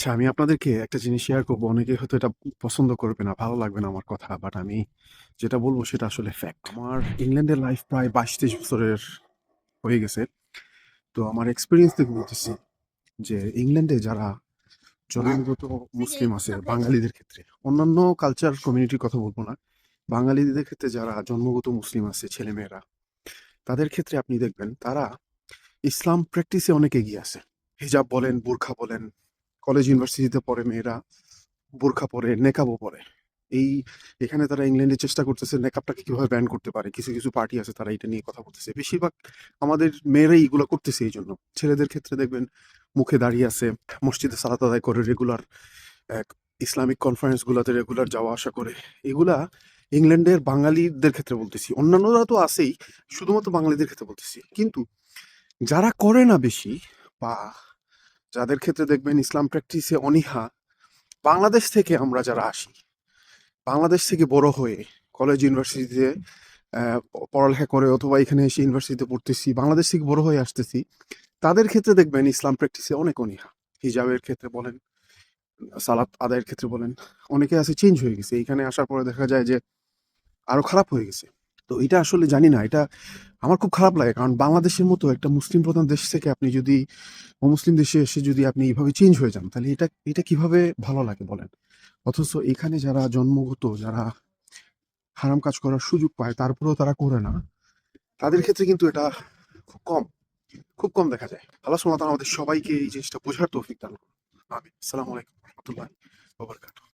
আচ্ছা, আমি আপনাদেরকে একটা জিনিস শেয়ার করব। অনেকে হয়তো এটা পছন্দ করবে না, ভালো লাগবে না আমার কথা। বাট আমি যেটা বলব সেটা আসলে ফ্যাক্ট। আমার ইংল্যান্ডের লাইফ প্রায় ২২-২৩ বছরের হয়ে গেছে। তো আমার এক্সপেরিয়েন্স থেকে বলতেছি যে ইংল্যান্ডে যারা জন্মগত মুসলিম আছে বাঙালিদের ক্ষেত্রে, অন্যান্য কালচার কমিউনিটির কথা বলব না। বাঙালিদের ক্ষেত্রে যারা জন্মগত মুসলিম আছে ছেলেমেয়েরা, তাদের ক্ষেত্রে আপনি দেখবেন তারা ইসলাম প্র্যাকটিসে অনেক এগিয়ে আছে। হিজাব বলেন, বোরখা বলেন, কলেজ ইউনিভার্সিটিতে পড়ে মেয়েরা বোরখা পরে, নেকাবও পরে। এই এখানে তারা ইংল্যান্ডে চেষ্টা করতেছে নেকাবটাকে কিভাবে ব্যান করতে পারে। কিছু, কিছু পার্টি আছে তারা এটা নিয়ে কথা বলতেছে। বেশিরভাগ আমাদের মেয়েরাই এগুলো করতেছে এইজন্য। ছেলেদের ক্ষেত্রে দেখবেন মুখে দাড়ি আছে, মসজিদে সালাত আদায় করে রেগুলার, এক ইসলামিক কনফারেন্স গুলাতে রেগুলার যাওয়া আসা করে। এগুলা ইংল্যান্ডের বাঙালিদের ক্ষেত্রে বলতেছি। অন্যান্যরা তো আছেই, শুধুমাত্র বাঙালিদের ক্ষেত্রে বলতেছি। কিন্তু যারা করে না বেশি বা যাদের ক্ষেত্রে দেখবেন ইসলাম প্র্যাকটিসে অনীহা, বাংলাদেশ থেকে আমরা যারা আসি, বাংলাদেশ থেকে বড় হয়ে কলেজ ইউনিভার্সিটিতে পড়ালেখা করে অথবা এখানে এসে ইউনিভার্সিটিতে পড়তেছি, বাংলাদেশ থেকে বড় হয়ে আসতেছি, তাদের ক্ষেত্রে দেখবেন ইসলাম প্র্যাকটিসে অনেক অনীহা। হিজাবের ক্ষেত্রে বলেন, সালাত আদায়ের ক্ষেত্রে বলেন, অনেকে আছে চেঞ্জ হয়ে গেছে। এখানে আসার পরে দেখা যায় যে আরো খারাপ হয়ে গেছে। তো এটা আসলে জানি না, এটা আমার খুব খারাপ লাগে। কারণ বাংলাদেশের মতো একটা মুসলিম প্রধান দেশ থেকে আপনি যদি অমুসলিম দেশে এসে যদি আপনি এইভাবে চেঞ্জ হয়ে যান, তাহলে এটা এটা কিভাবে ভালো লাগে বলেন? অথচ এখানে যারা জন্মগত, যারা হারাম কাজ করার সুযোগ পায় তারপরেও তারা করে না, তাদের ক্ষেত্রে কিন্তু এটা খুব কম, খুব কম দেখা যায়। আল্লাহ সুবহানাহু ওয়া তাআলা আমাদের সবাইকে এই জিনিসটা বোঝার তৌফিক দান করুন। আমিন। আসসালামু আলাইকুম ওয়া রাহমাতুল্লাহি ওয়া বারাকাতুহু।